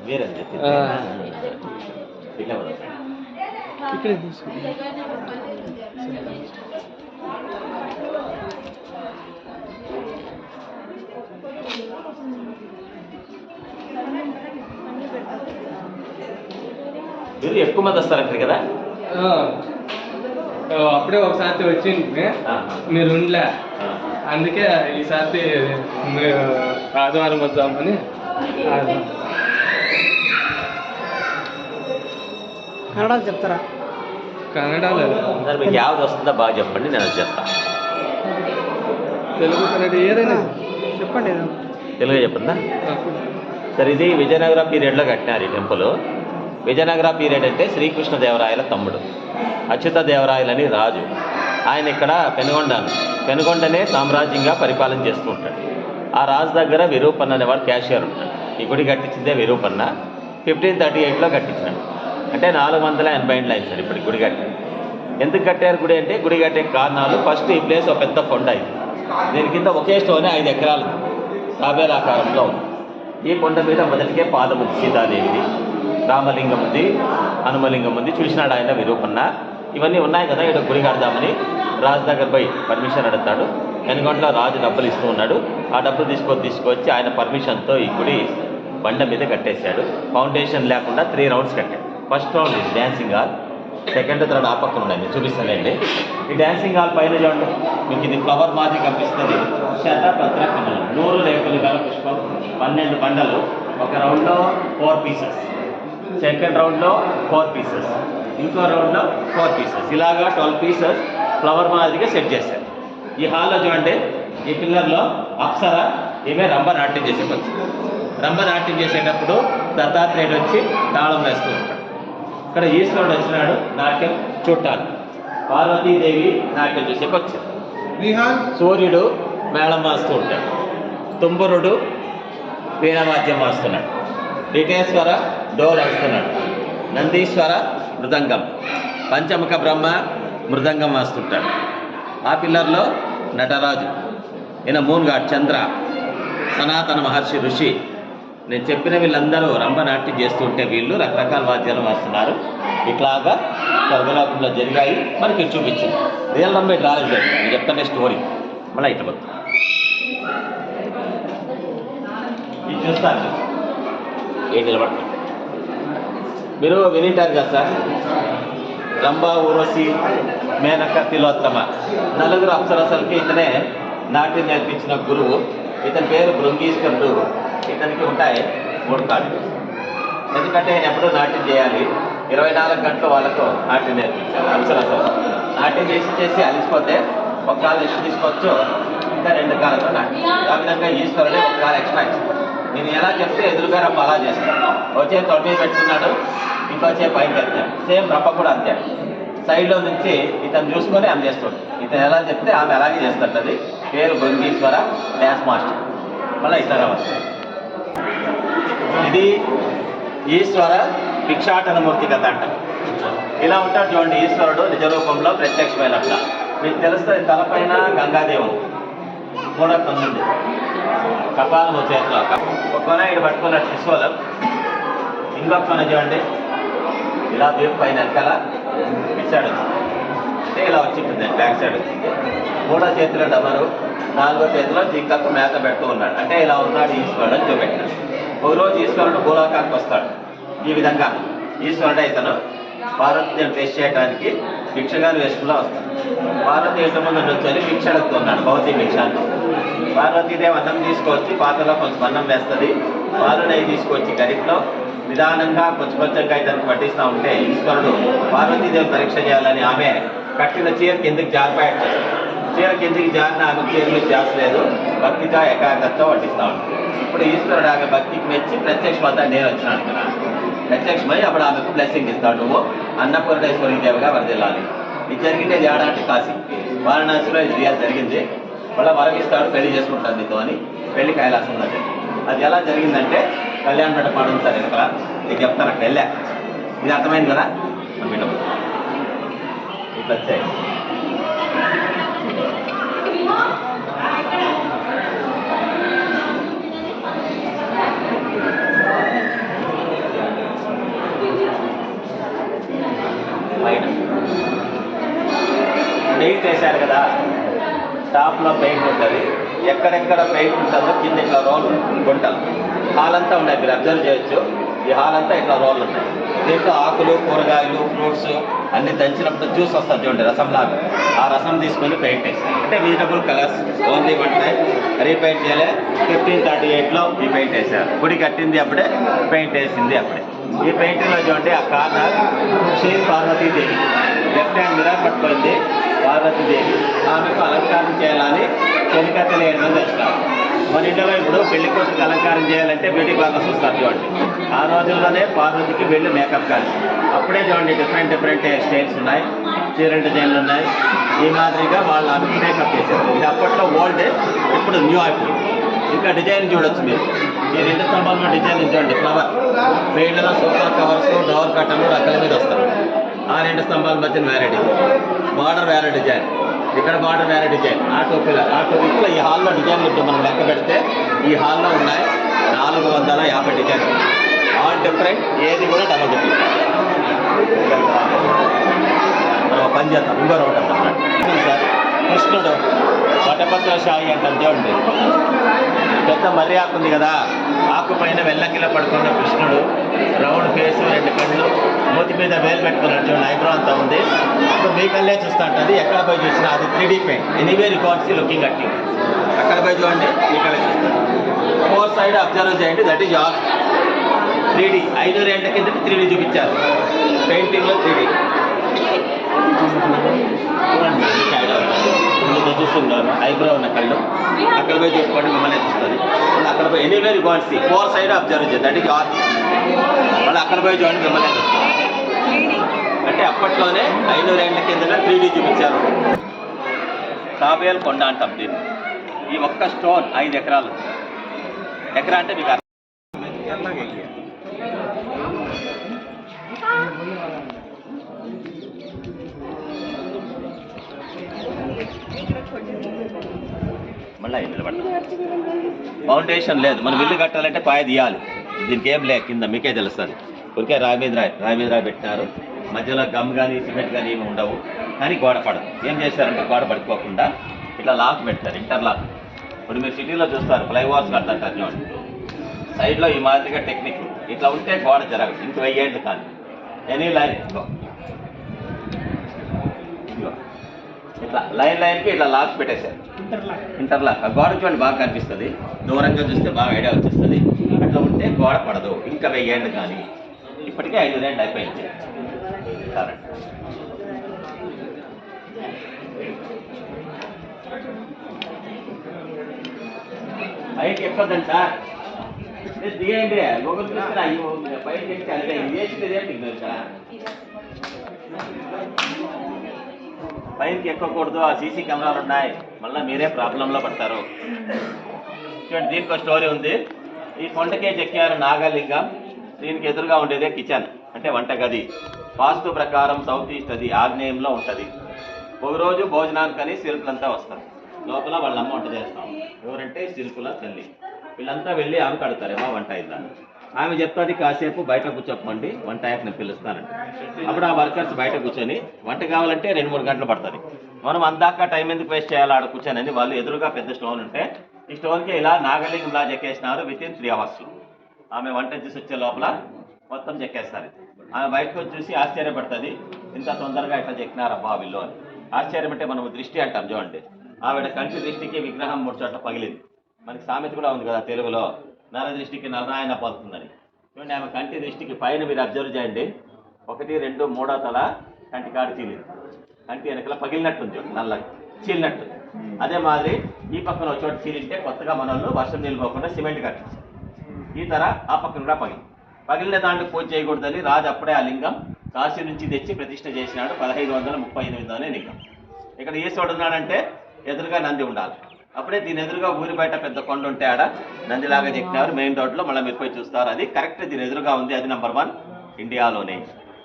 వేరండి ఇక్కడ తీసుకుంటాం. మీరు ఎక్కువ మంది వస్తారంటారు కదా? అప్పుడే ఒకసారి వచ్చింది మీరు ఉండలే, అందుకే ఈసారి ఆదివారం వద్దామని. కన్నడలో చెప్తారా? కన్నడలో సార్ మీకు యావది వస్తుందో బాగా చెప్పండి, నేను అది చెప్తాను. తెలుగు కన్నడ ఏదైనా చెప్పండి. తెలుగు చెప్పిందా? సార్ ఇది విజయనగర పీరియడ్లో కట్టినారు ఈ టెంపుల్. విజయనగర పీరియడ్ అంటే శ్రీకృష్ణదేవరాయల తమ్ముడు అచ్యుతదేవరాయలని రాజు. ఆయన ఇక్కడ పెనుగొండనే సామ్రాజ్యంగా పరిపాలన చేస్తూ ఉంటాడు. ఆ రాజు దగ్గర విరూపన్న అనేవాడు క్యాషియర్ ఉంటాడు. ఈ గుడి కట్టించిందే విరూపన్న 1538లో కట్టించినాడు. అంటే 480 ఏళ్ళు అయింది సార్ ఇప్పుడు గుడి కట్టి. ఎందుకు కట్టారు గుడి అంటే, గుడి కట్టే కారణాలు, ఫస్ట్ ఈ ప్లేస్ ఒక పెద్ద కొండ అయింది. దీని కింద ఒకే స్టోనే 5 ఎకరాలు తాబేలాకారంలో ఉంది. ఈ కొండ మీద మొదటికే పాదం ఉంది, సీతాదేవిది, రామలింగం ఉంది, హనుమలింగం ఉంది. చూసినాడు ఆయన విరూపన్న. ఇవన్నీ ఉన్నాయి కదా, ఇక్కడ గుడి కడదామని రాజు దగ్గర పోయి పర్మిషన్ అడుగుతాడు. వెనుగొండలో రాజు డబ్బులు ఇస్తూ ఉన్నాడు. ఆ డబ్బులు తీసుకొచ్చి ఆయన పర్మిషన్తో ఈ గుడి బండ మీద కట్టేశాడు. ఫౌండేషన్ లేకుండా 3 రౌండ్స్ కట్టాడు. ఫస్ట్ రౌండ్ ఇది డ్యాన్సింగ్ హాల్, సెకండ్ థర్డ్ ఆ పక్కన ఉన్నాయి, మీరు చూపిస్తానండి. ఈ డ్యాన్సింగ్ హాల్ పైన చూడండి, మీకు ఇది ఫ్లవర్ మాదిరి కనిపిస్తుంది. శతపత్ర కమలం, 100 రేకులు గల పుష్పం, 12 బండలు. ఒక రౌండ్లో 4 పీసెస్, సెకండ్ రౌండ్లో 4 పీసెస్, ఇంకో రౌండ్లో 4 పీసెస్, ఇలాగా 12 పీసెస్ ఫ్లవర్ మాదిరిగా సెట్ చేశారు. ఈ హాల్లో చూడండి, ఈ పిల్లర్లో అప్సర ఈమె రంభనాట్యం చేసేవచ్చు. రంభనాట్యం చేసేటప్పుడు దత్తాత్రేయుడు వచ్చి తాళం వేస్తూ ఉంటాడు. ఇక్కడ ఈశ్వరుడు వచ్చినాడు నాట్యం చూడటాను. పార్వతీదేవి నాట్యం చేసేవచ్చు. సూర్యుడు మేళం వాస్తూ ఉంటాడు. తుంబురుడు వీణవాద్యం వాస్తున్నాడు. విఘ్నేశ్వర డోల్ వేస్తున్నాడు. నందీశ్వర మృదంగం, పంచముఖ బ్రహ్మ మృదంగం వాస్తుంటాడు. ఆ పిల్లర్లో నటరాజు, ఈయన మూన్గాడ్ చంద్ర, సనాతన మహర్షి ఋషి. నేను చెప్పిన వీళ్ళందరూ రంభనాట్యం చేస్తుంటే వీళ్ళు రకరకాల వాద్యాలు వాస్తున్నారు. ఇట్లాగా స్వర్గలోకంలో జరిగాయి, మనకి చూపించింది. రియల్ రంభ రాలేదు, నేను చెప్తానే స్టోరీ. మళ్ళీ ఇట్లా పోతుంది, ఇది చూస్తాను. ఏం నిలబడుతుంది, మీరు వినింటారు కదా సార్, రంభ, ఊర్వశి, మేనక, తిలోత్తమ, 4 అప్సరసలకి ఇతనే నాట్యం నేర్పించిన గురువు. ఇతని పేరు భృంగీశ్వరుడు. ఇతనికి ఉంటాయి 3 కాళ్ళు. ఎందుకంటే ఆయన ఎప్పుడూ నాట్యం చేయాలి. 24 గంటలు వాళ్ళకు నాట్యం నేర్పించారు అప్సరసలు. నాట్యం చేసి అలిసిపోతే ఒక కాలు ఎక్స్ట్రా తీసుకోవచ్చు, ఇంకా 2 కాళ్ళతో నాట్యం. ఆ విధంగా ఈశ్వరుడే 1 కాలు ఎక్స్ట్రా ఇచ్చాడు. నేను ఎలా చెప్తే ఎదురుగా రంప అలా చేస్తాను. వచ్చే తొడ మీద పెట్టుకున్నాడు, ఇంకొచ్చే పైకి వెళ్తాడు. సేమ్ రంప కూడా అంతే, సైడ్లో నుంచి ఇతను చూసుకొని ఆమె చేస్తాడు. ఇతను ఎలా చెప్తే ఆమె అలాగే చేస్తుంటుంది. పేరు భృంగీశ్వర, డ్యాన్స్ మాస్టర్. మళ్ళీ ఇట్లా రావాలి. ఇది ఈశ్వర భిక్షాటనమూర్తి కథ అంట. ఇలా ఉంటాడు చూడండి ఈశ్వరుడు నిజ రూపంలో ప్రత్యక్షమైనట్ల. మీకు తెలుస్తుంది, తలపైన గంగాదేవం కూడా పొందింది, కపాలము చేతిలో. ఒక్కొన ఇక్కడ పట్టుకున్న త్రిశూలం, ఇంకొక కొన చూడండి ఇలా వీపు పైన వెనకాల ఇచ్చాడు, అంటే ఇలా వచ్చింటుంది బ్యాక్ సైడ్ వచ్చింది. 3వ చేతిలో డమరు, 4వ చేతిలో జింకకు మేత పెడుతూ ఉన్నాడు. అంటే ఇలా ఉన్నాడు ఈశ్వరుడు అని చూపెట్టాడు. ఒకరోజు ఈశ్వరుడు భూలోకానికి వస్తాడు. ఈ విధంగా ఈశ్వరుడు ఇతను పార్వతీదేవిని టెస్ట్ చేయడానికి భిక్షగాని వేషంలో వస్తాడు. పార్వతీ ఇంటి ముందు వచ్చి భిక్ష అడుగుతున్నాడు, భౌతిక భిక్షాన్ని. పార్వతీదేవి అన్నం తీసుకొచ్చి పాత్రలో కొంచెం అన్నం వేస్తుంది. పాలు నెయ్యి తీసుకొచ్చి గరిట్లో నిదానంగా కొంచెంగా ఇతనికి పట్టిస్తూ ఉంటే ఈశ్వరుడు పార్వతీదేవి పరీక్ష చేయాలని ఆమె కట్టిన చీర కిందకి జారిపాయట. చీర కిందికి జారిన ఆమె చీరలు జాసలేదు, భక్తిగా ఏకాగ్రతతో వడ్డిస్తూ ఉంటాడు. ఇప్పుడు ఈశ్వరుడు ఆమె భక్తికి మెచ్చి ప్రత్యక్షమవుతాడు. నేను వచ్చినాను కదా, ప్రత్యక్షమై అప్పుడు ఆమెకు బ్లెస్సింగ్ ఇస్తాడు. నువ్వు అన్నపూర్ణేశ్వరి దేవిగా వరదిల్లాలి. ఇది జరిగింది ఏడాది కాశీ, వారణాసిలో ఇది రియల్ జరిగింది. మళ్ళీ వరమిస్తాడు, పెళ్లి చేసుకుంటాను నీతో అని. పెళ్లి కైలాసంలో జరిగింది. అది ఎలా జరిగిందంటే కళ్యాణ మండపం సార్ వెనకాల, నీకు చెప్తాను. అక్కడ వెళ్ళా, ఇది అర్థమైంది కదా. వినము ఇట్లా వచ్చాయి. పెయింట్ వేశారు కదా, టాప్లో పెయింట్ ఉంటుంది, ఎక్కడెక్కడ పెయింట్ ఉంటుందో కింద ఇట్లా రోల్ గుంటలు హాల్ అంతా ఉన్నాయి, మీరు అబ్జర్వ్ చేయొచ్చు. ఈ హాల్ అంతా ఇట్లా రోడ్లు ఉన్నాయి. దీంట్లో ఆకులు, కూరగాయలు, ఫ్రూట్స్ అన్ని దంచినప్పుడు జ్యూస్ వస్తుంది చూడండి, రసంలాగా. ఆ రసం తీసుకొని పెయింట్ వేసారు. అంటే vegetable colours only one time, repaint చేయలే. 1538లో ఈ పెయింట్ వేశారు. గుడి కట్టింది అప్పుడే, పెయింట్ వేసింది అప్పుడే. ఈ పెయింటింగ్లో చూడండి, ఆ corner Shri Parvatidevi left hand mirror పట్టుకుంది పార్వతీదేవి. ఆమెకు అలంకారం చేయాలని చెలికత్తెలు 7 మంది వస్తారు. మన ఇంట్లో ఇప్పుడు పెళ్లి కూతురికి అలంకారం చేయాలంటే బ్యూటీ పార్లర్స్ వస్తారు చూడండి. ఆ రోజుల్లోనే పార్వతికి వెళ్ళి మేకప్ కానీ అప్పుడే చూడండి, డిఫరెంట్ స్టైల్స్ ఉన్నాయి, చీరల డిజైన్లు ఉన్నాయి. ఈ మాదిరిగా వాళ్ళు అన్ని మేకప్ చేశారు. ఇది అప్పట్లో ఓల్డ్, ఇప్పుడు న్యూ అయిపోయింది. ఇంకా డిజైన్ చూడొచ్చు మీరు. ఈ 2 స్తంభాల్లో డిజైన్ చూడండి, ఫ్లవర్ పెయింట్లో సూపర్ కవర్స్, డోర్ కట్టలు రకాల మీద వస్తారు. ఆ 2 స్తంభాల మధ్యన వేరే డిజైన్, బార్డర్ వేరే డిజైన్, ఇక్కడ బార్డర్ వేరే డిజైన్. ఆటో పిల్లర్, ఆటో ఇట్లా ఈ హాల్లో డిజైన్లు ఇప్పుడు మనం లెక్క పెడితే ఈ హాల్లో ఉన్నాయి 450 డిజైన్లు. ఆల్ డిఫరెంట్, ఏది కూడా డబల్ డిఫరెంట్. మనం పని చేద్దాం, ఇంకో రౌండ్ అంటాం సార్. కృష్ణుడు వటపత్ర షాయి అంటాం చూడండి. పెద్ద మర్రి ఆకు ఉంది కదా, ఆకు పైన వెల్లకిల పడుకున్న కృష్ణుడు, రౌండ్ ఫేసు, 2 కళ్ళు, మూతి మీద వేలు పెట్టుకున్నాడు చూడండి, ఐబ్రో అంతా ఉంది. ఇప్పుడు మీ కళ్ళే చూస్తూ ఉంటుంది, ఎక్కడ పోయి చూసినా అది 3D paint. Anyway records looking అట్టి. అక్కడ పోయి చూడండి, మీ కళ్ళే చూస్తారు. 4 సైడ్ అబ్జర్వ్ చేయండి, దట్ ఈజ్ ఆల్ 3D. 5 ఏళ్ల కింద 3D చూపించారు పెయింటింగ్లో. 3D చూస్తున్నారు, ఐబ్రో ఉన్న కళ్ళు. అక్కడ పోయి చూసుకోండి, మిమ్మల్ని చూస్తుంది. అక్కడ పోయి anywhere you want see 4 side observe చేయండి, దట్ ఈజ్ ఆల్. మళ్ళీ అక్కడ పోయి చూడండి, మిమ్మల్ని చూస్తుంది. అంటే అప్పట్లోనే 500 ఏళ్ల కింద 3D చూపించారు. తాబేల్ కొండ అంటాం దీన్ని. ఈ ఒక్క స్టోన్ 5 ఎకరాలు. ఎకరా అంటే మీకు మళ్ళీ ఫౌండేషన్ లేదు. మనం ఇల్లు కట్టాలంటే పాయ తీయాలి. దీనికి ఏం లే, కింద మీకే తెలుస్తుంది. ఊరికే రాయి మీద పెట్టినారు. మధ్యలో గమ్ కానీ సిమెంట్ కానీ ఏమి ఉండవు. కానీ గోడ పడదు. ఏం చేశారంటే గోడ పడుకోకుండా ఇట్లా లాక్ పెడతారు, ఇంటర్లాక్. ఇప్పుడు మీరు సిటీలో చూస్తారు, ఫ్లైఓవర్స్ కడతారు చూడండి, సైడ్లో ఈ మాదిరిగా టెక్నిక్. ఇట్లా ఉంటే గోడ జరగదు. ఇంక 1000 ఏళ్ళు కానీ ఎనీ లైన్ ఇట్లా లైన్కి ఇట్లా లాక్ పెట్టేశారు, ఇంటర్లాక్. ఆ గోడ చూడండి బాగా కనిపిస్తుంది, దూరంగా చూస్తే బాగా ఐడియా వచ్చేస్తుంది. అట్లా ఉంటే గోడ పడదు ఇంకా 1000 ఏళ్ళు కానీ. ఇప్పటికే 500 ఏళ్ళు అయిపోయింది కరెంట్. పైకి ఎక్కొద్దండి సార్, దిగండి. గూగుల్ చూస్తే అయ్యో పైకి ఎక్కి అంటే వేసింది ఏంటి సార్, పైకి ఎక్కకూడదు. ఆ సీసీ కెమెరాలు ఉన్నాయి, మళ్ళీ మీరే ప్రాబ్లంలో పడతారు. చూడండి, దీనికి ఒక స్టోరీ ఉంది. ఈ కొండకే చెక్కారు నాగలింగం. దీనికి ఎదురుగా ఉండేదే కిచెన్, అంటే వంటగది. వాస్తు ప్రకారం సౌత్ ఈస్ట్, అది ఆగ్నేయంలో ఉంటుంది. ఒకరోజు భోజనానికని శిల్పులంతా వస్తారు. లోపల వాళ్ళ అమ్మ వంట చేస్తాం. ఎవరంటే శిల్పుల తల్లి. వీళ్ళంతా వెళ్ళి ఆమె కడతారేమో వంట అయిందని. ఆమె చెప్తుంది, కాసేపు బయట కూర్చోపండి, వంట నేను పిలుస్తానండి. అప్పుడు ఆ వర్కర్స్ బయట కూర్చొని వంట కావాలంటే 2-3 గంటలు పడుతుంది. మనం అందాక టైం ఎందుకు వేస్ట్ చేయాలి ఆడ కూర్చొని. వాళ్ళు ఎదురుగా పెద్ద స్టోన్ ఉంటే ఈ స్టోన్కి ఇలా నాగలింగంలా చెక్కేసినారు. వితిన్ 3 అవర్స్ ఆమె వంట చూసి వచ్చే లోపల మొత్తం చెక్కేస్తారు. ఆమె బయటకు వచ్చి చూసి ఆశ్చర్యపడుతుంది, ఇంత తొందరగా ఇట్లా చెక్కినారబ్బా వీళ్ళు అని. ఆశ్చర్యపంటే మనం దృష్టి అంటాం చూడండి. ఆవిడ కంటి దృష్టికి విగ్రహం 3 చోట్ల పగిలింది. మనకి సామెత కూడా ఉంది కదా తెలుగులో, నర దృష్టికి నరనాయన పలుతుందని. చూడండి, ఆమె కంటి దృష్టికి పైన మీరు అబ్జర్వ్ చేయండి, 1, 2, 3వ తల కంటి కాడు చీలింది. కంటి వెనకల పగిలినట్టుంది చూడండి, నల్లగా చీలినట్టు. అదే మాదిరి ఈ పక్కన ఒక చోట చీలింటే కొత్తగా మనోళ్ళు వర్షం నిలిపోకుండా సిమెంట్ కట్టించారు. ఈ తర ఆ పక్కన కూడా పగిలిన దాంట్లో పూజ చేయకూడదని రాజు అప్పుడే ఆ లింగం కాశీ నుంచి తెచ్చి ప్రతిష్ఠ చేసినాడు. 1538లోనే లింగం. ఇక్కడ ఈశ్వరుడు ఉన్నాడంటే ఎదురుగా నంది ఉండాలి. అప్పుడే దీని ఎదురుగా ఊరి బయట పెద్ద కొండ ఉంటే ఆడ నందిలాగా చెక్కినారు. మెయిన్ రోడ్లో మళ్ళీ మీరు పోయి చూస్తారు. అది కరెక్ట్ దీని ఎదురుగా ఉంది. అది నెంబర్ 1 ఇండియాలోనే.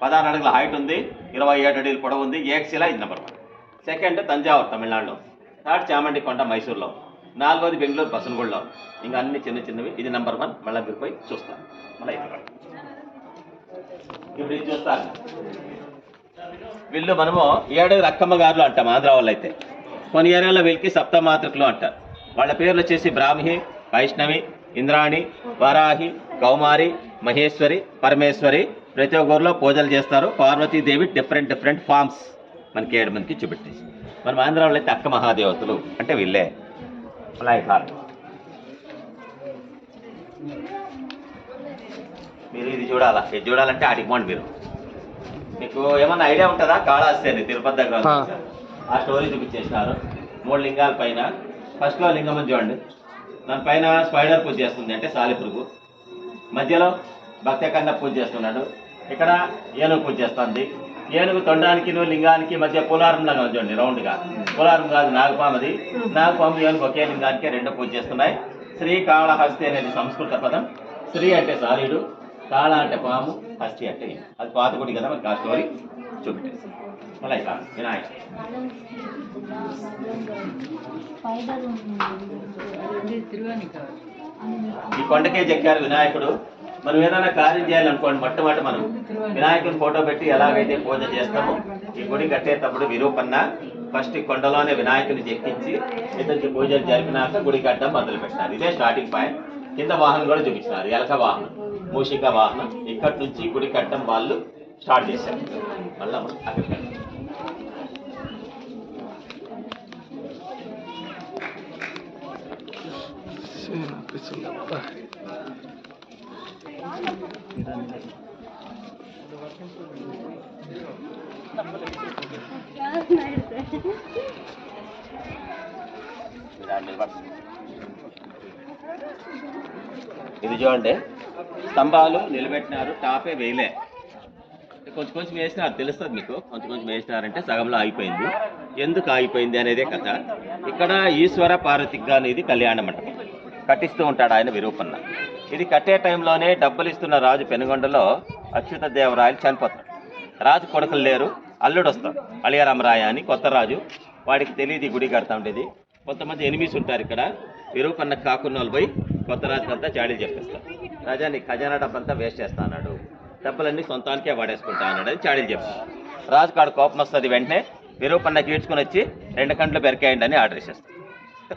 16 అడుగుల హైట్ ఉంది, 27 అడుగుల పొడవు ఉంది. ఏకశిల ఇది నెంబర్ 1. సెకండ్ తంజావూరు తమిళనాడులో. థర్డ్ చామండి కొండ మైసూర్లో. 4వది బెంగళూరు బసనగూడలో. ఇంకా అన్ని చిన్నవి. ఇది నెంబర్ 1. మళ్ళీ మీరు పోయి చూస్తారు. మళ్ళీ ఇప్పుడు ఇది చూస్తారు. వీళ్ళు మనము 7 రక్కమ్మ గారులు అంటాం ఆంధ్ర వాళ్ళు అయితే. కొన్ని ఏరియాలో వీళ్ళకి సప్తమాతృకులు అంటారు. వాళ్ళ పేర్లు వచ్చేసి బ్రాహ్మి, వైష్ణవి, ఇంద్రాణి, వారాహి, కౌమారి, మహేశ్వరి, పరమేశ్వరి. ప్రతి ఒక్కరిలో పూజలు చేస్తారు. పార్వతీదేవి డిఫరెంట్ ఫామ్స్ మనకి 7 మందికి చూపెట్టేసి. మనం ఆంధ్ర వాళ్ళు అయితే అక్క మహాదేవతలు అంటే వీళ్ళే. అలాగే కాదు మీరు ఇది చూడాలా, ఇది చూడాలంటే ఆడికి పోండి మీరు. మీకు ఏమన్నా ఐడియా ఉంటుందా? కాళహస్తి అని తిరుపతి దగ్గర ఉంది. ఆ స్టోరీ చూపించేసినారు. 3 లింగాల పైన ఫస్ట్లో లింగం అని చూడండి. దాని పైన స్పైడర్ పూజ చేస్తుంది అంటే సాలిపురుగు. మధ్యలో భక్తకన్న పూజ చేస్తున్నాడు. ఇక్కడ ఏనుగు పూజ చేస్తుంది. ఏనుగు తొండానికి లింగానికి మధ్య పులారం లాగా చూడండి, రౌండ్గా. పులారం కాదు, నాగపామది. నాగపాము ఏనుగు ఒకే లింగానికి 2 పూజ చేస్తున్నాయి. శ్రీకాళహస్తి అనేది సంస్కృత పదం. శ్రీ అంటే సాలీడు, కాళ అంటే పాము, హస్తి అంటే అది పాత గుడి కదా. మనకి ఆ స్టోరీ చూపెట్టేసి అలా కాదు. వినాయక ఈ కొండకే చెక్కారు వినాయకుడు. మనం ఏదైనా కార్యం చేయాలనుకోండి, మొట్టమొదటి మనం వినాయకుని ఫోటో పెట్టి ఎలాగైతే పూజ చేస్తామో, ఈ గుడి కట్టేటప్పుడు విరూపన్న ఫస్ట్ కొండలోనే వినాయకుని చెక్కించి ఇతనికి పూజలు జరిపినాక గుడి కట్టడం మొదలు పెట్టారు. ఇదే స్టార్టింగ్ పాయింట్. కింద వాహనం కూడా చూపించినారు, ఎలక వాహనం, మూషిక వాహనం. ఇక్కడి నుంచి గుడి కట్టడం వాళ్ళు స్టార్ట్ చేశారు. మళ్ళీ మనం అక్కడికి ఇది చూడండి, స్తంభాలు నిలబెట్టినారు, టాపే వేయలే. కొంచెం వేసినారు, తెలుస్తుంది మీకు. కొంచెం వేసినారంటే సగంలో ఆగిపోయింది. ఎందుకు ఆగిపోయింది అనేదే కథ. ఇక్కడ ఈశ్వర పార్వతికి గాను ఇది కళ్యాణ మండపం కట్టిస్తూ ఉంటాడు ఆయన విరూపన్న. ఇది కట్టే టైంలోనే డబ్బులు ఇస్తున్న రాజు పెనుగొండలో అచ్యుత దేవరాయలు చనిపోతాడు. రాజు కొడుకులు లేరు, అల్లుడు వస్తాడు అళియారామరాయ అని, కొత్త రాజు. వాడికి తెలియదు గుడి కడతా ఉండేది. కొంతమంది ఎనిమిస్ ఉంటారు ఇక్కడ. విరూపన్న కాకున్న వాళ్ళు పోయి కొత్త రాజుకంతా చాడీలు చెప్పేస్తారు. రాజా నీ ఖజానా డబ్బంతా వేస్ట్ చేస్తా అన్నాడు, డబ్బులన్నీ సొంతానికే వాడేసుకుంటా అన్నాడు అని చాడీలు చెప్తారు. రాజు కాడు కోపం వస్తుంది. వెంటనే విరూపన్నకి ఈడ్చుకుని వచ్చి 2 కంట్లు పెరికేయండి అని ఆర్డర్ ఇచ్చేస్తారు.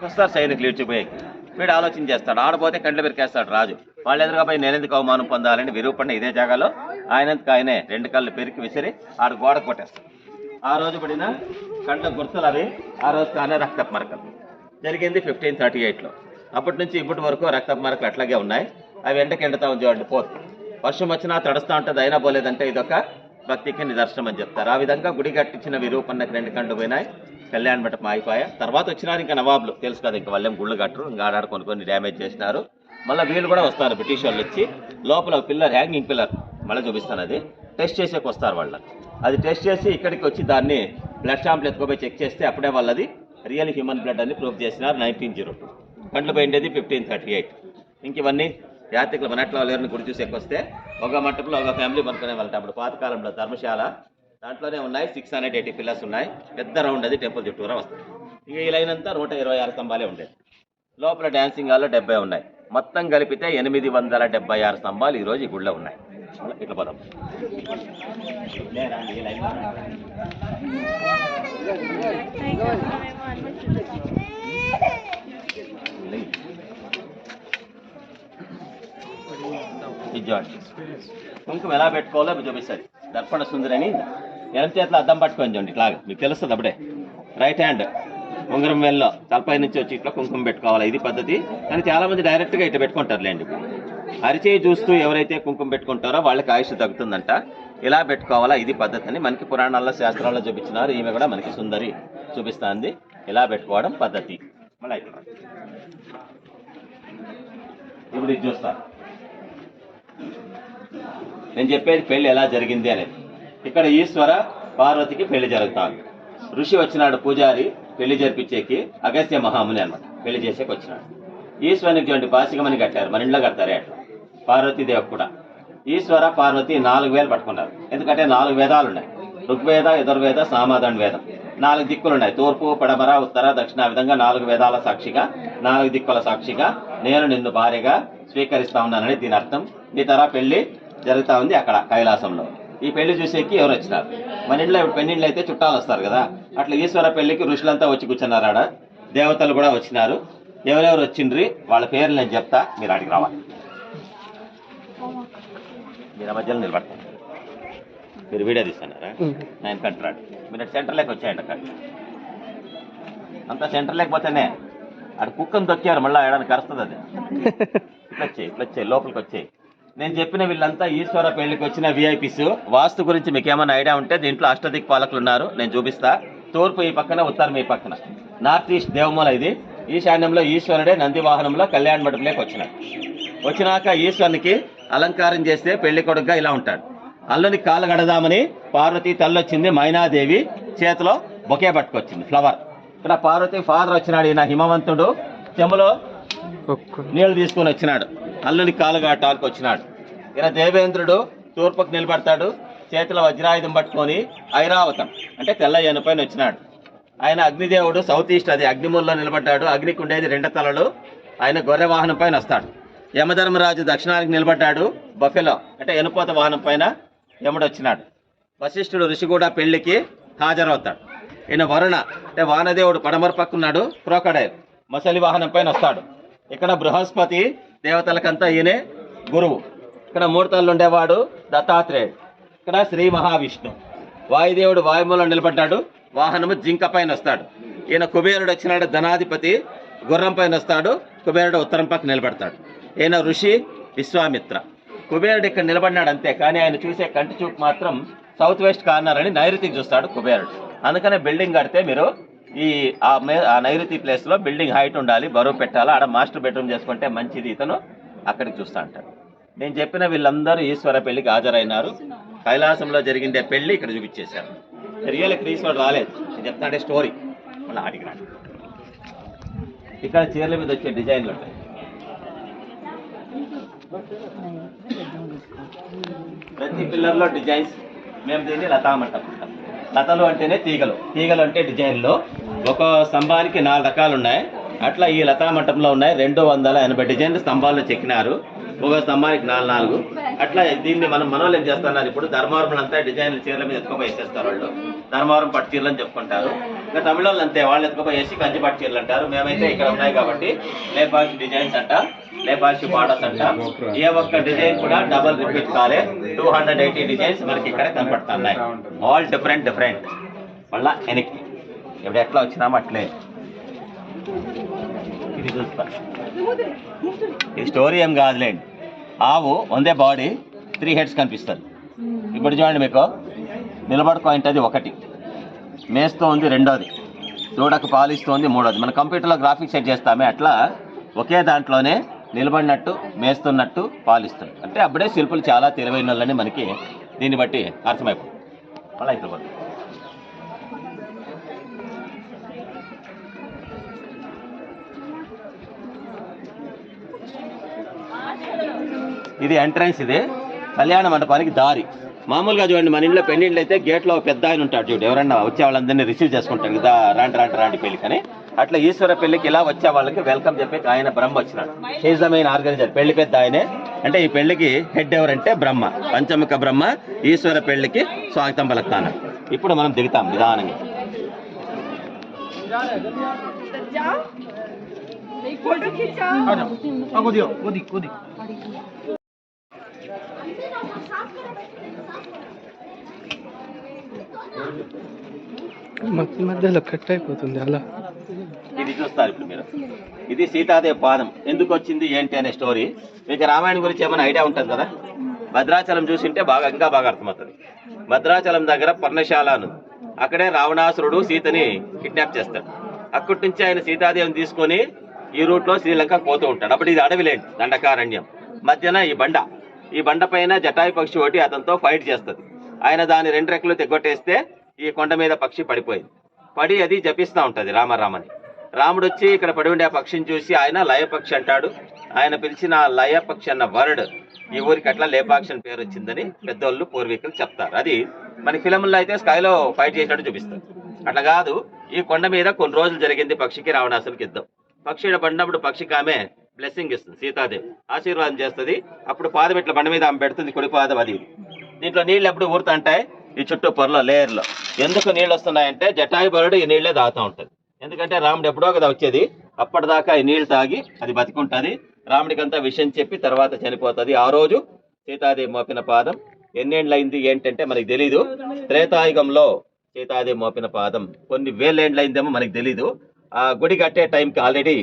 వస్తారు సైనికులు ఈడ్చిపోయేకి. వీడు ఆలోచన చేస్తాడు, ఆడపోతే కంట్లు పెరికేస్తాడు రాజు. వాళ్ళు ఎదురుగా పోయి నేనెందుకు అవమానం పొందాలని విరూపన్న ఇదే జాగాలో ఆయనే 2 కళ్ళు పెరికి విసిరి ఆడ గోడ కొట్టేస్తాడు. ఆ రోజు పడిన కంట గుర్తులు అవి ఆ రోజు కానీ రక్తపు మరకలు. జరిగింది 1538లో. అప్పటి నుంచి ఇప్పటి వరకు రక్తపు మరకలు అట్లాగే ఉన్నాయి. అవి ఎండకి ఎండుతా చూడండి, పోతు. వర్షం వచ్చినా తడుస్తూ ఉంటుంది, అయినా పోలేదంటే ఇదొక భక్తికి నిదర్శనం అని చెప్తారు. ఆ విధంగా గుడి కట్టించిన విరూపన్నకి 2 కండ్లు పోయినాయి. కళ్యాణ మంటపం ఆగిపోయా. తర్వాత వచ్చినారు ఇంకా నవాబులు, తెలుసు కదా, ఇంకా వాళ్ళేం గుళ్ళు కట్టరు, ఇంకా ఆడాడ కొన్ని డ్యామేజ్ చేసినారు. మళ్ళీ వీళ్ళు కూడా వస్తారు, బ్రిటిష్ వాళ్ళు వచ్చి లోపల పిల్లర్, హ్యాంగింగ్ పిల్లర్ మళ్ళీ చూపిస్తాను, అది టెస్ట్ చేసేకి వస్తారు వాళ్ళు. అది టెస్ట్ చేసి ఇక్కడికి వచ్చి దాన్ని బ్లడ్ శాంపుల్ ఎత్తుకోపోయి చెక్ చేస్తే అప్పుడే వాళ్ళది రియల్ హ్యూమన్ బ్లడ్ అని ప్రూవ్ చేసినారు 1902. కండ్లు పోయిండేది 1538. ఇంక ఇవన్నీ యాత్రికులు మనట్లో వాళ్ళని గుడి చూసి వస్తే ఒక మంటపంలో ఒక ఫ్యామిలీ పనుకునే వాళ్ళంట. అప్పుడు పాతకాలంలో ధర్మశాల దాంట్లోనే ఉన్నాయి. 680 పిల్లర్స్ ఉన్నాయి. పెద్ద రౌండ్ అది టెంపుల్ చుట్టూరా వస్తుంది. ఇక ఈ లైన్ అంతా 126 స్తంభాలే ఉండేది. లోపల డాన్సింగ్ హాల్లో 70 ఉన్నాయి. మొత్తం కలిపితే 876 స్తంభాలు ఈరోజు ఈ గుడిలో ఉన్నాయి. ఇట్లా పదం కుంకుమ ఎలా పెట్టుకోవాలో చూపిస్తుంది. దర్పణ సుందరి అని ఎడం చేతిలో అద్దం పట్టుకొని చూడండి, ఇట్లాగా మీకు తెలుస్తుంది. అప్పుడే రైట్ హ్యాండ్ ఉంగరం వేల్లో తలపై నుంచి వచ్చి ఇట్లా కుంకుమ పెట్టుకోవాలి, ఇది పద్ధతి. కానీ చాలా మంది డైరెక్ట్గా ఇట్లా పెట్టుకుంటారులేండి. అరిచేయి చూస్తూ ఎవరైతే కుంకుమ పెట్టుకుంటారో వాళ్ళకి ఆయుష్ తగ్గుతుందంట. ఇలా పెట్టుకోవాలా, ఇది పద్ధతి అని మనకి పురాణాల్లో శాస్త్రాల్లో చూపించినారు. ఈమె కూడా మనకి సుందరి చూపిస్తుంది. ఇలా పెట్టుకోవడం పద్ధతి. మళ్ళీ ఇప్పుడు ఇది చూస్తారు. నేను చెప్పేది పెళ్లి ఎలా జరిగింది అనేది. ఇక్కడ ఈశ్వర పార్వతికి పెళ్లి జరుగుతాను. ఋషి వచ్చినాడు, పూజారి పెళ్లి జరిపించేకి, అగస్త్య మహాముని అనమాట పెళ్లి చేసేకి వచ్చినాడు. ఈశ్వరునికి చూడండి పాసికమని కట్టారు, మన ఇంట్లో కడతారే అట్లా. పార్వతీదేవి కూడా ఈశ్వర పార్వతి 4 వేలు పట్టుకున్నారు. ఎందుకంటే 4 వేదాలు ఉన్నాయి. ఋగ్వేద, యజుర్వేద, సామవేద వేదం. 4 దిక్కులు ఉన్నాయి, తూర్పు, పడమర, ఉత్తర, దక్షిణ. ఆ విధంగా 4 వేదాల సాక్షిగా, 4 దిక్కుల సాక్షిగా నేను నిన్ను భార్యగా స్వీకరిస్తా ఉన్నానని దీని అర్థం. ఈ తర పెళ్లి జరుగుతూ ఉంది అక్కడ కైలాసంలో. ఈ పెళ్లి చూసేకి ఎవరు వచ్చినారు? మన ఇంట్లో ఇప్పుడు పెళ్లిళ్ళు అయితే చుట్టాలు వస్తారు కదా, అట్లా ఈశ్వర పెళ్లికి ఋషులంతా వచ్చి కూర్చున్నారు. ఆడ దేవతలు కూడా వచ్చినారు. ఎవరెవరు వచ్చిండ్రి వాళ్ళ పేర్లు నేను చెప్తా, మీరు అడిగి రావాలి. మీరు ఆ మధ్యలో నిలబడతారు. మీరు వీడియో తీస్తున్నారా? నేను కంట్రాడు మీరు సెంటర్ లేక వచ్చాయండి. అక్కడ అంతా సెంటర్ లేకపోతేనే అక్కడ కుక్కను తొక్కారు, మళ్ళీ ఏడాది కరుస్తుంది. అది ఇట్లా వచ్చాయి లోపలికి వచ్చాయి. నేను చెప్పిన వీళ్ళంతా ఈశ్వర పెళ్లికి వచ్చిన విఐపీస్. వాస్తు గురించి మీకు ఏమైనా ఐడియా ఉంటే దీంట్లో అష్టదిక్ పాలకులు ఉన్నారు, నేను చూపిస్తా. తూర్పు ఈ పక్కన, ఉత్తరం ఈ పక్కన. నార్త్ ఈస్ట్ దేవమూల ఇది. ఈశాన్యంలో ఈశ్వరుడే నంది వాహనంలో కళ్యాణ మండపంలోకి వచ్చినాడు. వచ్చినాక ఈశ్వరునికి అలంకారం చేస్తే పెళ్లి కొడుకుగా ఇలా ఉంటాడు. అల్లుని కాలు గడదామని పార్వతి తల్లొచ్చింది. మైనాదేవి చేతిలో బొకే పట్టుకొచ్చింది, ఫ్లవర్. ఇక్కడ పార్వతి ఫాదర్ వచ్చినాడు, ఈయన హిమవంతుడు. చెంబులో నీళ్లు తీసుకొని వచ్చినాడు, అల్లుని కాలు గాటానికి వచ్చినాడు. ఈయన దేవేంద్రుడు తూర్పుకు నిలబడతాడు, చేతిలో వజ్రాయుధం పట్టుకొని ఐరావతం అంటే తెల్ల ఏనుపైన వచ్చినాడు. ఆయన అగ్నిదేవుడు సౌత్ ఈస్ట్, అది అగ్నిమూలలో నిలబడ్డాడు. అగ్నికి ఉండేది 2 తలలు. ఆయన గొర్రె వాహనం పైన వస్తాడు. యమధర్మరాజు దక్షిణానికి నిలబడ్డాడు, బఫెలో అంటే ఎనుపోత వాహనం పైన యముడు వచ్చినాడు. వశిష్ఠుడు ఋషి కూడా పెళ్లికి హాజరవుతాడు. ఈయన వరుణ అంటే వానదేవుడు పడమర పక్కున్నాడు, క్రోకడైల్ మసలి వాహనం పైన వస్తాడు. ఇక్కడ బృహస్పతి దేవతలకంతా ఈయనే గురువు. ఇక్కడ 3 తలలు ఉండేవాడు దత్తాత్రేయుడు. ఇక్కడ శ్రీ మహావిష్ణు. వాయుదేవుడు వాయుమూలలో నిలబడ్డాడు, వాహనము జింక పైన వస్తాడు. ఈయన కుబేరుడు వచ్చినాడు, ధనాధిపతి గుర్రం పైన వస్తాడు. కుబేరుడు ఉత్తరం పక్క నిలబడతాడు. ఈయన ఋషి విశ్వామిత్ర. కుబేరుడు ఇక్కడ నిలబడినాడు అంతే, కానీ ఆయన చూసే కంటి చూపు మాత్రం సౌత్ వెస్ట్ కార్నర్ అని నైరుతికి చూస్తాడు కుబేరుడు. అందుకనే బిల్డింగ్ కడితే మీరు ఆ నైరుతి ప్లేస్లో బిల్డింగ్ హైట్ ఉండాలి, బరువు పెట్టాలి. ఆడ మాస్టర్ బెడ్రూమ్ చేసుకుంటే మంచిది. ఇతను అక్కడికి చూస్తా అంటాడు. నేను చెప్పిన వీళ్ళందరూ ఈశ్వర పెళ్లికి హాజరైనారు. కైలాసంలో జరిగిందే పెళ్లి ఇక్కడ చూపించేశారు. రియల్ ఇక్కడ ఈశ్వరుడు రాలేదు, నేను చెప్తా అంటే స్టోరీ. మళ్ళీ ఆడికి రాడు. ఇక్కడ చీరల మీద వచ్చే డిజైన్లు ఉంటాయి. ప్రతి పిల్లర్లో డిజైన్స్. మేము దీన్ని లతామంటాం. లతలు అంటేనే తీగలు, తీగలు అంటే డిజైన్లు. ఒక స్తంభానికి 4 రకాలు ఉన్నాయి. అట్లా ఈ లతామంటంలో ఉన్నాయి 280 డిజైన్లు స్తంభాల్లో చెక్కినారు. ఒక స్తంభానికి 4 అట్లా. దీన్ని మనోళ్ళు ఏం చేస్తున్నారు, ఇప్పుడు ధర్మవరం అంతా డిజైన్లు చీరల మీద ఎత్తుకుపోయి వేసేస్తారు. వాళ్ళు ధర్మవరం పట్టు చీరలు అని చెప్పుకుంటారు. ఇంకా తమిళోళ్ళు అంతే, వాళ్ళు ఎత్తుకుపోయి వేసి కంచి పట్టు చీరలు అంటారు. మేమైతే ఇక్కడ ఉన్నాయి కాబట్టి లేపాక్షి డిజైన్స్ అంట, లేపాక్షి బార్డర్స్ అంట. ఏ ఒక్క డిజైన్ కూడా డబల్ రిపీట్ కాలే. 280 డిజైన్స్ మనకి ఇక్కడ కనపడుతున్నాయి. All different. మళ్ళా వెనక్కి ఇప్పుడు ఎట్లా వచ్చినామో అట్లే. ఇది చూస్తా, ఈ స్టోరీ ఏం కాదులేండి. ఆవు వందే బాడీ, 3 హెడ్స్ కనిపిస్తుంది. ఇప్పుడు చూడండి, మీకు నిలబడుకోంటది 1, మేస్తూ ఉంది 2ది, దూడకు పాలిస్తోంది 3ది. మన కంప్యూటర్లో గ్రాఫిక్స్ సెట్ చేస్తామే, అట్లా ఒకే దాంట్లోనే నిలబడినట్టు, మేస్తున్నట్టు, పాలిస్తుంది. అంటే అప్పుడే శిల్పులు చాలా తెలివైన వాళ్ళని మనకి దీన్ని బట్టి అర్థమైపోతుంది. మళ్ళీ ఇక్కడ పడుతుంది. ఇది ఎంట్రన్స్. ఇది కళ్యాణ మండపానికి దారి. మామూలుగా చూడండి, మన ఇంట్లో పెళ్లిళ్ళు అయితే గేట్లో పెద్ద ఆయన ఉంటాడు చూడు, ఎవరన్నా వచ్చే వాళ్ళందరినీ రిసీవ్ చేసుకుంటాడు కదా, రాండి పెళ్లికని. అట్లా ఈశ్వర పెళ్లికి ఇలా వచ్చే వాళ్ళకి వెల్కమ్ చెప్పి ఆయన బ్రహ్మ వచ్చినాడు. Is the main organiser. పెళ్లి పెద్ద ఆయనే. అంటే ఈ పెళ్లికి హెడ్ ఎవరంటే బ్రహ్మ, పంచముఖ బ్రహ్మ ఈశ్వర పెళ్లికి స్వాగతం పలుకుతాను. ఇప్పుడు మనం దిగుతాం నిదానంగా. మధ్యలో కట్ అయిపోతుంది అలా. ఇది చూస్తారు ఇప్పుడు మీరు. ఇది సీతాదేవి పాదం ఎందుకు వచ్చింది ఏంటి అనే స్టోరీ. మీకు రామాయణం గురించి ఏమైనా ఐడియా ఉంటుంది కదా. భద్రాచలం చూసింటే ఇంకా బాగా అర్థమవుతుంది. భద్రాచలం దగ్గర పర్ణశాల అని, అక్కడే రావణాసురుడు సీతని కిడ్నాప్ చేస్తాడు. అక్కడి నుంచి ఆయన సీతాదేవిని తీసుకొని ఈ రూట్లో శ్రీలంక పోతూ ఉంటాడు. అప్పుడు ఇది అడవిలేండి, దండకారణ్యం. మధ్యన ఈ బండ పైన జటాయు పక్షి ఒకటి అతనితో ఫైట్ చేస్తుంది. ఆయన దాని 2 రెక్కలు తెగొట్టేస్తే ఈ కొండ మీద పక్షి పడిపోయింది. పడి అది జపిస్తూ ఉంటుంది రామరామని. రాముడు వచ్చి ఇక్కడ పడి ఉండే ఆ పక్షిని చూసి ఆయన లయపక్షి అంటాడు. ఆయన పిలిచిన లయపక్షి అన్న వర్డ్ ఈ ఊరికి అట్లా లేపాక్షి అని పేరు వచ్చిందని పెద్దోళ్ళు పూర్వీకులు చెప్తారు. అది మన ఫిలంలో అయితే స్కైలో ఫైట్ చేసినట్టు చూపిస్తారు. అట్లా కాదు, ఈ కొండ మీద కొన్ని రోజులు జరిగింది పక్షికి రావణాసురుకి యుద్ధం. పక్షి పడినప్పుడు పక్షికి ఆమె బ్లెస్సింగ్ ఇస్తుంది, సీతాదేవి ఆశీర్వాదం చేస్తుంది. అప్పుడు పాదం ఇట్లా బండ మీద ఆమె పెడుతుంది, కుడి పాదం అది. దీంట్లో నీళ్ళు ఎప్పుడు ఊరుతుంటాయి ఈ చుట్టూ పొరలో లేయర్లో. ఎందుకు నీళ్ళు వస్తున్నాయంటే జటాయుబలుడు ఈ నీళ్ళే తాగుతూ ఉంటుంది. ఎందుకంటే రాముడు ఎప్పుడో కదా వచ్చేది, అప్పటిదాకా ఈ నీళ్ళు తాగి అది బతికుంటుంది. రాముడికంతా విషయం చెప్పి తర్వాత చనిపోతుంది. ఆ రోజు సీతాదేవి మోపిన పాదం ఎన్నేండ్లైంది ఏంటంటే మనకి తెలీదు. త్రేతాయుగంలో సీతాదేవి మోపిన పాదం కొన్ని వేలేండ్లైందేమో మనకి తెలీదు. ఆ గుడి కట్టే టైంకి ఆల్రెడీ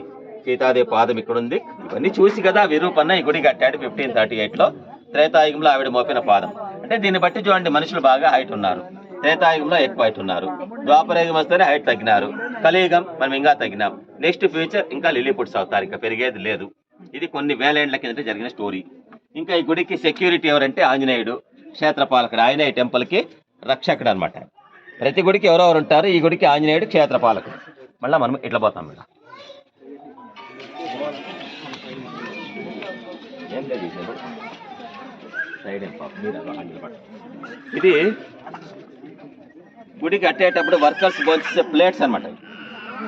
సీతాదేవి పాదం ఇక్కడ ఉంది. ఇవన్నీ చూసి కదా విరూపన్న ఈ గుడి కట్టాడు 1538లో. త్రేతాయుగంలో ఆవిడ మోపిన పాదం అంటే దీన్ని బట్టి చూడండి మనుషులు బాగా హైట్ ఉన్నారు. త్రేతాయుగంలో ఎక్కువ హైట్ ఉన్నారు. ద్వాపరయుగం వస్తేనే హైట్ తగ్గినారు. కలియుగం మనం ఇంకా తగ్గినాం. నెక్స్ట్ ఫ్యూచర్ ఇంకా లిలీపుట్స్ అవుతారు, ఇంకా పెరిగేది లేదు. ఇది కొన్ని వేలేండ్ల కింద జరిగిన స్టోరీ. ఇంకా ఈ గుడికి సెక్యూరిటీ ఎవరంటే ఆంజనేయుడు క్షేత్రపాలకుడు. ఆయన ఈ టెంపుల్కి రక్షకుడు అనమాట. ప్రతి గుడికి ఎవరెవరు ఉంటారు, ఈ గుడికి ఆంజనేయుడు క్షేత్రపాలకుడు. మళ్ళీ మనం ఇట్లా పోతాం. మేడం ఇది గుడి కట్టేటప్పుడు వర్కర్స్ భోంచే ప్లేట్స్ అనమాట.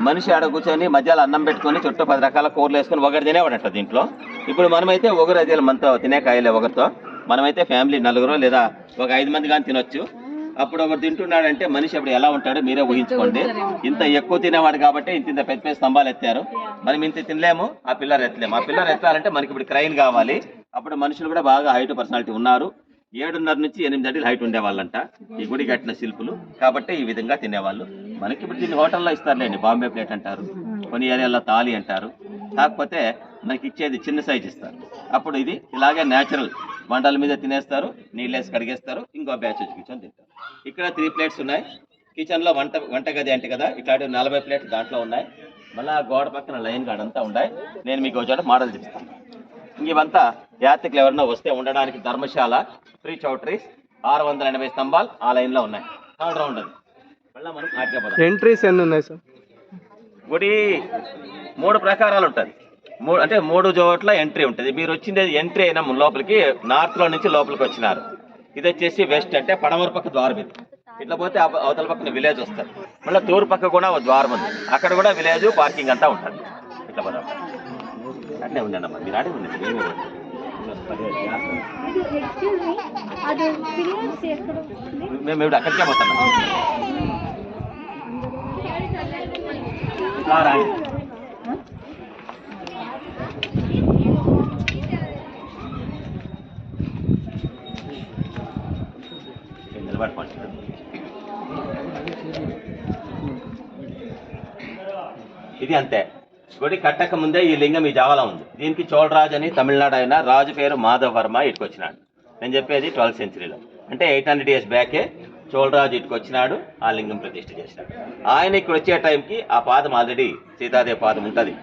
మనిషి ఆడ కూర్చొని మధ్యలో అన్నం పెట్టుకొని చుట్టూ 10 రకాల కూరలు వేసుకొని ఒకటి తినేవాడంట దీంట్లో. ఇప్పుడు మనమైతే ఒకరు అయితే మనతో తినే కాయలే ఒకరితో. మనమైతే ఫ్యామిలీ 4 లేదా ఒక 5 మంది కానీ తినొచ్చు. అప్పుడు ఒకరు తింటున్నాడంటే మనిషి అప్పుడు ఎలా ఉంటాడో మీరే ఊహించుకోండి. ఇంత ఎక్కువ తినేవాడు కాబట్టి ఇంత పెద్ద పెద్ద స్తంభాలు ఎత్తారు. మనం ఇంత తినలేము, ఆ పిల్లర్ ఎత్తలేము. ఆ పిల్లర్ ఎత్తాలంటే మనకి ఇప్పుడు క్రైన్ కావాలి. అప్పుడు మనుషులు కూడా బాగా హైట్ పర్సనాలిటీ ఉన్నారు. 7.5 నుంచి 8 అడుగులు హైట్ ఉండేవాళ్ళంట ఈ గుడి కట్టిన శిల్పులు. కాబట్టి ఈ విధంగా తినేవాళ్ళు. మనకి ఇప్పుడు దీన్ని హోటల్లో ఇస్తారులేండి, బాంబే ప్లేట్ అంటారు, కొన్ని ఏరియాల్లో తాలి అంటారు. కాకపోతే మనకి ఇచ్చేది చిన్న సైజ్ ఇస్తారు. అప్పుడు ఇది ఇలాగే న్యాచురల్ వంటల మీద తినేస్తారు, నీళ్ళేసి కడిగేస్తారు, ఇంకో బ్యాచ్ వచ్చి కూర్చొని తింటారు. ఇక్కడ 3 ప్లేట్స్ ఉన్నాయి. కిచెన్లో వంటగది అంటే కదా, ఇట్లాంటి 40 ప్లేట్స్ దాంట్లో ఉన్నాయి. మళ్ళీ ఆ గోడ పక్కన లైన్ గార్డ్ అంతా ఉన్నాయి. నేను మీకు ఒక చోట మోడల్ చూపిస్తాను. ఇవంతా యాత్రికులు ఎవరైనా వస్తే ఉండడానికి ధర్మశాల, ఫ్రీ చౌటరీస్, 680 స్తంభాలు ఆ లైన్లో ఉన్నాయి. థర్డ్ రౌండ్ అది. మళ్ళీ మనం ఆటకపోతాం. ఎంట్రీస్ ఎన్ని ఉన్నాయి సార్? గుడి 3 ప్రకారాలు ఉంటుంది. అంటే 3 చోట్ల ఎంట్రీ ఉంటుంది. మీరు వచ్చింది ఎంట్రీ అయినా లోపలికి నార్త్లో నుంచి లోపలికి వచ్చినారు. ఇది వచ్చేసి వెస్ట్ అంటే పడమర పక్క ద్వారం. ఇది ఇట్లా పోతే అవతల పక్కన విలేజ్ వస్తారు. మళ్ళీ తూర్పు పక్క కూడా ఒక ద్వారం ఉంది, అక్కడ కూడా విలేజ్ పార్కింగ్ అంతా ఉంటుంది. ఇట్లా పోదాం. అట్లే ఉండండి, మీరు ఆడే ఉండండి. మేము ఇప్పుడు అక్కడికే పోతున్నాం. నిలబడుకోండి. ఇది అంతే. గుడి కట్టక ముందే ఈ లింగం ఈ జావలా ఉంది. దీనికి చోళరాజు అని తమిళనాడు అయిన రాజు పేరు మాధవ వర్మ ఇటుకొచ్చినాడు. నేను చెప్పేది 12th సెంచరీలో, అంటే 800 years బ్యాకే చోళరాజు ఇటుకొచ్చినాడు, ఆ లింగం ప్రతిష్ఠ చేసినాడు. ఆయన ఇక్కడ వచ్చే టైంకి ఆ పాదం ఆల్రెడీ సీతాదేవి పాదం ఉంటుంది.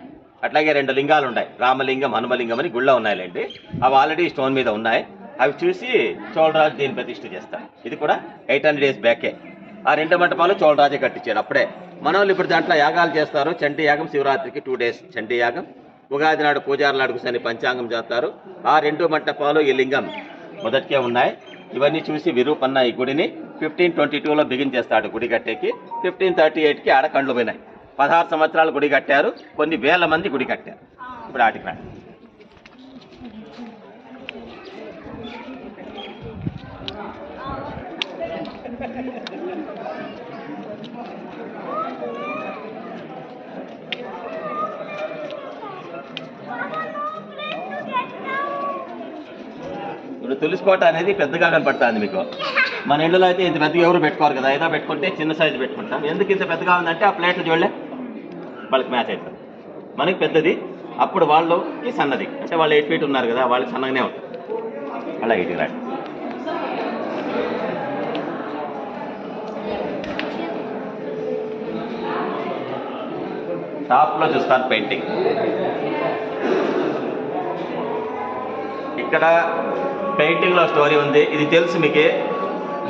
అట్లాగే 2 లింగాలు ఉన్నాయి, రామలింగం హనుమలింగం అని గుళ్ళో ఉన్నాయిలేండి. అవి ఆల్రెడీ స్టోన్ మీద ఉన్నాయి. అవి చూసి చోళరాజు దీన్ని ప్రతిష్ఠ చేస్తాడు. ఇది కూడా 800 years బ్యాకే. ఆ 2 మంటపాలు చోళరాజే కట్టించాడు. అప్పుడే మన వాళ్ళు ఇప్పుడు దాంట్లో యాగాలు చేస్తారు. చండీ యాగం శివరాత్రికి 2 days చండీ యాగం, ఉగాది నాడు పూజారులు అడుగుసని పంచాంగం చేస్తారు. ఆ 2 మంటపాలు ఈ లింగం మొదటికే ఉన్నాయి. ఇవన్నీ చూసి విరూపన్న ఈ గుడిని 1522లో బిగించేస్తాడు. గుడి కట్టేకి 1538కి ఆడ కండ్లు పోయినాయి. 16 సంవత్సరాలు గుడి కట్టారు. కొన్ని వేల మంది గుడి కట్టారు. ఇప్పుడు ఆటికి రా. ఇప్పుడు తులసికోట అనేది పెద్దగా కనపడుతుంది మీకు. మన ఇళ్ళలో అయితే ఇంత పెద్దగా ఎవరు పెట్టుకోరు కదా, ఏదో పెట్టుకుంటే చిన్న సైజు పెట్టుకుంటాం. ఎందుకు ఇంత పెద్దగా ఉందంటే ఆ ప్లేట్లు చూడలే వాళ్ళకి మ్యాచ్ అవుతుంది. మనకి పెద్దది, అప్పుడు వాళ్ళకి సన్నది. అంటే వాళ్ళు 8 feet ఉన్నారు కదా, వాళ్ళకి సన్నగానే ఉంటుంది. అలా ఇటు రాడు. టాప్లో చూస్తాను పెయింటింగ్. ఇక్కడ పెయింటింగ్లో స్టోరీ ఉంది. ఇది తెలుసు మీకే.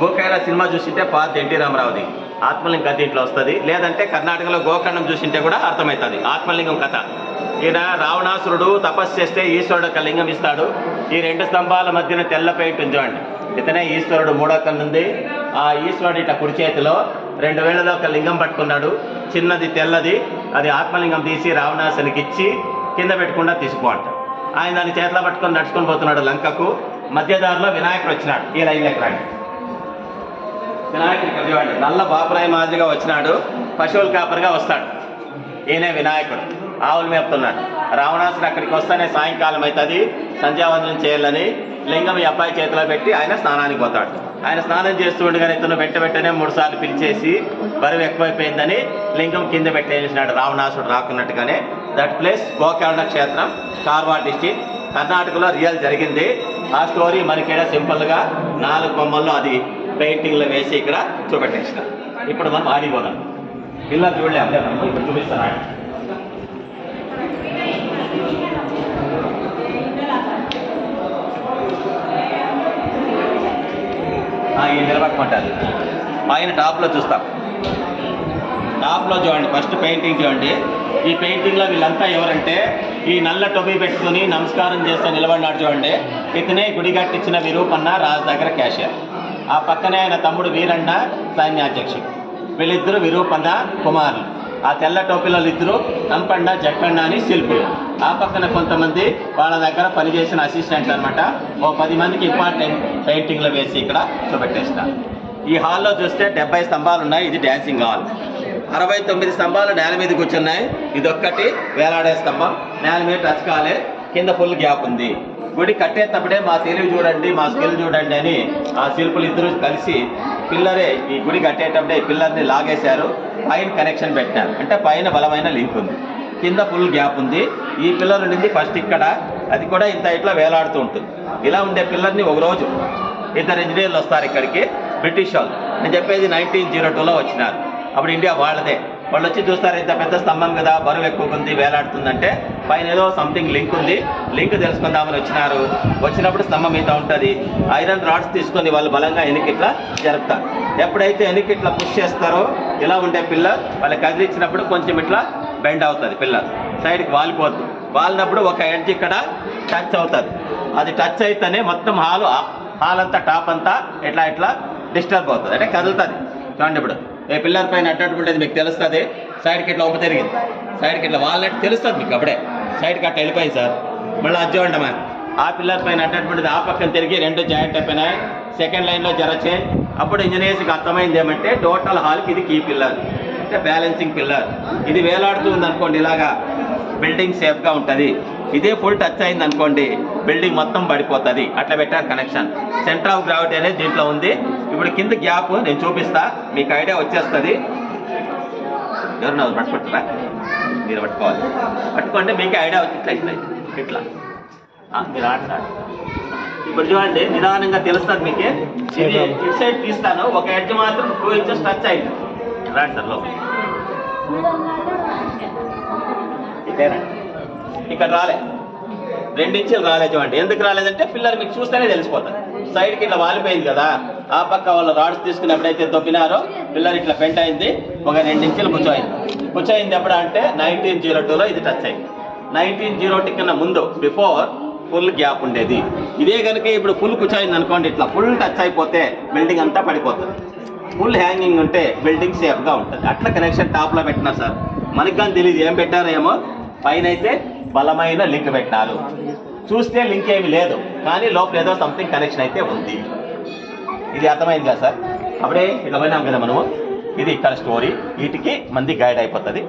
గోకైల సినిమా చూసింటే పాత ఎన్టీ రామారావుది ఆత్మలింగం కథ ఇంట్లో వస్తుంది. లేదంటే కర్ణాటకలో గోకర్ణం చూసింటే కూడా అర్థమవుతుంది ఆత్మలింగం కథ. ఈయన రావణాసురుడు తపస్సు చేస్తే ఈశ్వరుడు ఒక లింగం ఇస్తాడు. ఈ 2 స్తంభాల మధ్యన తెల్ల పెయింట్ ఉంది చూడండి. ఇతనే ఈశ్వరుడు. 3వ కన్ను ఉంది. ఆ ఈశ్వరుడు ఇట్లా కుడి చేతిలో 2 వేలతో ఒక లింగం పట్టుకున్నాడు. చిన్నది తెల్లది, అది ఆత్మలింగం తీసి రావణాసునికి ఇచ్చి కింద పెట్టకుండా తీసుకో అంటాడు. ఆయన దాన్ని చేతిలో పట్టుకొని నడుచుకొని పోతున్నాడు లంకకు. మధ్యదారిలో వినాయకుడు వచ్చినాడు. ఈ లైన్ లెక్క రండి. వినాయకుడు ఇక్కడ చూడండి, నల్ల బాపురాయి మాదిరిగా వచ్చినాడు, పశువుల కాపరిగా వస్తాడు. ఈయనే వినాయకుడు ఆవులు మేపుతున్నాడు. రావణాసుడు అక్కడికి వస్తేనే సాయంకాలం అవుతుంది, సంధ్యావందనం చేయాలని లింగం ఈ అబ్బాయి చేతిలో పెట్టి ఆయన స్నానానికి పోతాడు. ఆయన స్నానం చేస్తూ ఉండగానే ఇతను వెంటనే 3 సార్లు పిలిచేసి బరువు ఎక్కువైపోయిందని లింగం కింద పెట్టేసినాడు, రావణాసుడు రాకున్నట్టుగానే. దట్ ప్లేస్ గోకర్ణ క్షేత్రం, కార్వార్ డిస్టిక్, కర్ణాటకలో రియల్ జరిగింది. ఆ స్టోరీ మనకిడ సింపుల్గా 4 బొమ్మల్లో అది పెయింటింగ్లో వేసి ఇక్కడ చూపెట్టేసిన. ఇప్పుడు మనం ఆడిపోదాం. పిల్లలు చూడలేము, ఇప్పుడు చూపిస్తాను. ఈ నిలబట్టుకుంటారు. పైన టాప్లో చూస్తాం. టాప్లో చూడండి, ఫస్ట్ పెయింటింగ్ చూడండి. ఈ పెయింటింగ్లో వీళ్ళంతా ఎవరంటే ఈ నల్ల టొపీ పెట్టుకుని నమస్కారం చేస్తూ నిలబడినాడు చూడండి. ఇతనే గుడి కట్టించిన విరూపన్న రాజు దగ్గర క్యాషియర్. ఆ పక్కనే ఆయన తమ్ముడు వీరన్న సైన్యాధ్యక్షుడు. వీళ్ళిద్దరూ విరూపన్న కుమారులు. ఆ తెల్ల టోపీలో ఇద్దరు నంపండ జక్కన్న అని శిల్పులు. ఆ పక్కన కొంతమంది వాళ్ళ దగ్గర పనిచేసిన అసిస్టెంట్స్ అనమాట. ఓ 10 మందికి ఇంపార్టెంట్ పెయింటింగ్లో వేసి ఇక్కడ చూపెట్టేస్తారు. ఈ హాల్లో చూస్తే 70 స్తంభాలు ఉన్నాయి. ఇది డ్యాన్సింగ్ హాల్. 69 స్తంభాలు నేల మీద కూర్చున్నాయి. ఇదొక్కటి వేలాడే స్తంభం, నేల మీద టచ్ కాలే, కింద ఫుల్ గ్యాప్ ఉంది. గుడి కట్టేటప్పుడే మా తెలివి చూడండి, మా స్కిల్ చూడండి అని ఆ శిల్పులు ఇద్దరు కలిసి పిల్లరే ఈ గుడి కట్టేటప్పుడే ఈ పిల్లర్ని లాగేశారు, పైన కనెక్షన్ పెట్టారు. అంటే పైన బలమైన లింక్ ఉంది, కింద ఫుల్ గ్యాప్ ఉంది. ఈ పిల్లర్ ఉండింది ఫస్ట్ ఇక్కడ, అది కూడా ఇంత ఇట్లా వేలాడుతూ ఉంటుంది. ఇలా ఉండే పిల్లర్ని ఒకరోజు 2 ఇంజనీర్లు వస్తారు ఇక్కడికి, బ్రిటిష్ వాళ్ళు. నేను చెప్పేది 1902లో వచ్చినారు. అప్పుడు ఇండియా వాళ్ళదే. వాళ్ళు వచ్చి చూస్తారు, ఇంత పెద్ద స్తంభం కదా, బరువు ఎక్కువ ఉంది, వేలాడుతుందంటే పైన ఏదో సంథింగ్ లింక్ ఉంది, లింక్ తెలుసుకుందామని వచ్చినారు. వచ్చినప్పుడు స్తంభం మీద ఉంటుంది. ఐరన్ రాడ్స్ తీసుకొని వాళ్ళు బలంగా వెనక్కిట్లా జరుపుతారు. ఎప్పుడైతే వెనక్కిట్లా పుష్ చేస్తారో ఇలా ఉండే పిల్లర్ వాళ్ళకి కదిలిచ్చినప్పుడు కొంచెం ఇట్లా బెండ్ అవుతుంది, పిల్లర్ సైడ్కి వాలిపోతుంది. వాలినప్పుడు ఒక ఎడ్జ్ ఇక్కడ టచ్ అవుతుంది. అది టచ్ అయితేనే మొత్తం హాల్ అంతా టాప్ అంతా ఇట్లా డిస్టర్బ్ అవుతుంది, అంటే కదులుతుంది. చూడండి, ఇప్పుడు ఏ పిల్లర్ పైన అట్టేది మీకు తెలుస్తుంది. సైడ్కి ఇట్లా ఒప్పు తిరిగింది, సైడ్కి ఇట్లా వాళ్ళకి తెలుస్తుంది మీకు. అప్పుడే సైడ్కి అట్లా వెళ్ళిపోయింది సార్. మళ్ళీ అది చూడండి మా ఆ పిల్లర్ పైన అట్టేటువంటిది ఆ పక్కన తిరిగి 2 జాయింట్ అయిపోయినాయి. సెకండ్ లైన్లో జర చేంజ్. అప్పుడు ఇంజనీర్స్కి అర్థమైంది ఏమంటే టోటల్ హాల్కి ఇది కీ పిల్లర్, అంటే బ్యాలెన్సింగ్ పిల్లర్. ఇది వేలాడుతుంది అనుకోండి, ఇలాగా బిల్డింగ్ సేఫ్గా ఉంటుంది. ఇదే ఫుల్ టచ్ అయింది అనుకోండి, బిల్డింగ్ మొత్తం పడిపోతుంది. అట్లా పెట్టారు కనెక్షన్. సెంటర్ ఆఫ్ గ్రావిటీ అనేది దీంట్లో ఉంది. ఇప్పుడు కింద గ్యాప్ నేను చూపిస్తా, మీకు ఐడియా వచ్చేస్తుంది. ఎవరన్నా పట్టుకుంటారా? మీరు పట్టుకోవాలి. పట్టుకుంటే మీకు ఐడియా వచ్చి ఇట్లా మీరు ఆడతారు. ఇప్పుడు చూడండి, నిదానంగా తెలుస్తుంది మీకు. ఇది ఇటు సైడ్ తీస్తాను, ఒక ఎడ్జ్ మాత్రం 2 ఇంచెస్ టచ్ అయింది. రాండి సార్ లోపల. ఇక్కడ రాలే, 2 ఇంచులు రాలే. చూడండి ఎందుకు రాలేదంటే పిల్లలు మీకు చూస్తేనే తెలిసిపోతుంది. సైడ్కి ఇట్లా వాలిపోయింది కదా, ఆ పక్క వాళ్ళు రాడ్స్ తీసుకుని ఎప్పుడైతే దొబ్బినారో పిల్లలు ఇట్లా బెండ్ అయింది. ఒక 2 ఇంచులు కూర్చోయింది. ఎప్పుడు అంటే 1902లో ఇది టచ్ అయింది. 1902 కన్నా ముందు బిఫోర్ ఫుల్ గ్యాప్ ఉండేది. ఇదే కనుక ఇప్పుడు ఫుల్ కూర్చోయింది అనుకోండి, ఇట్లా ఫుల్ టచ్ అయిపోతే బిల్డింగ్ అంతా పడిపోతుంది. ఫుల్ హ్యాంగింగ్ ఉంటే బిల్డింగ్ సేఫ్గా ఉంటుంది. అట్లా కనెక్షన్ టాప్లో పెట్టినారు సార్. మనకి కానీ తెలియదు ఏం పెట్టారో ఏమో. పైన అయితే బలమైన లింక్ పెట్టినారు. చూస్తే లింక్ ఏమి లేదు, కానీ లోపల ఏదో సంథింగ్ కనెక్షన్ అయితే ఉంది. ఇది అర్థమైంది కదా సార్? అప్పుడే ఇట్లా పోయినాం కదా మనము. ఇది ఇక్కడ స్టోరీ. వీటికి మంది గైడ్ అయిపోతుంది.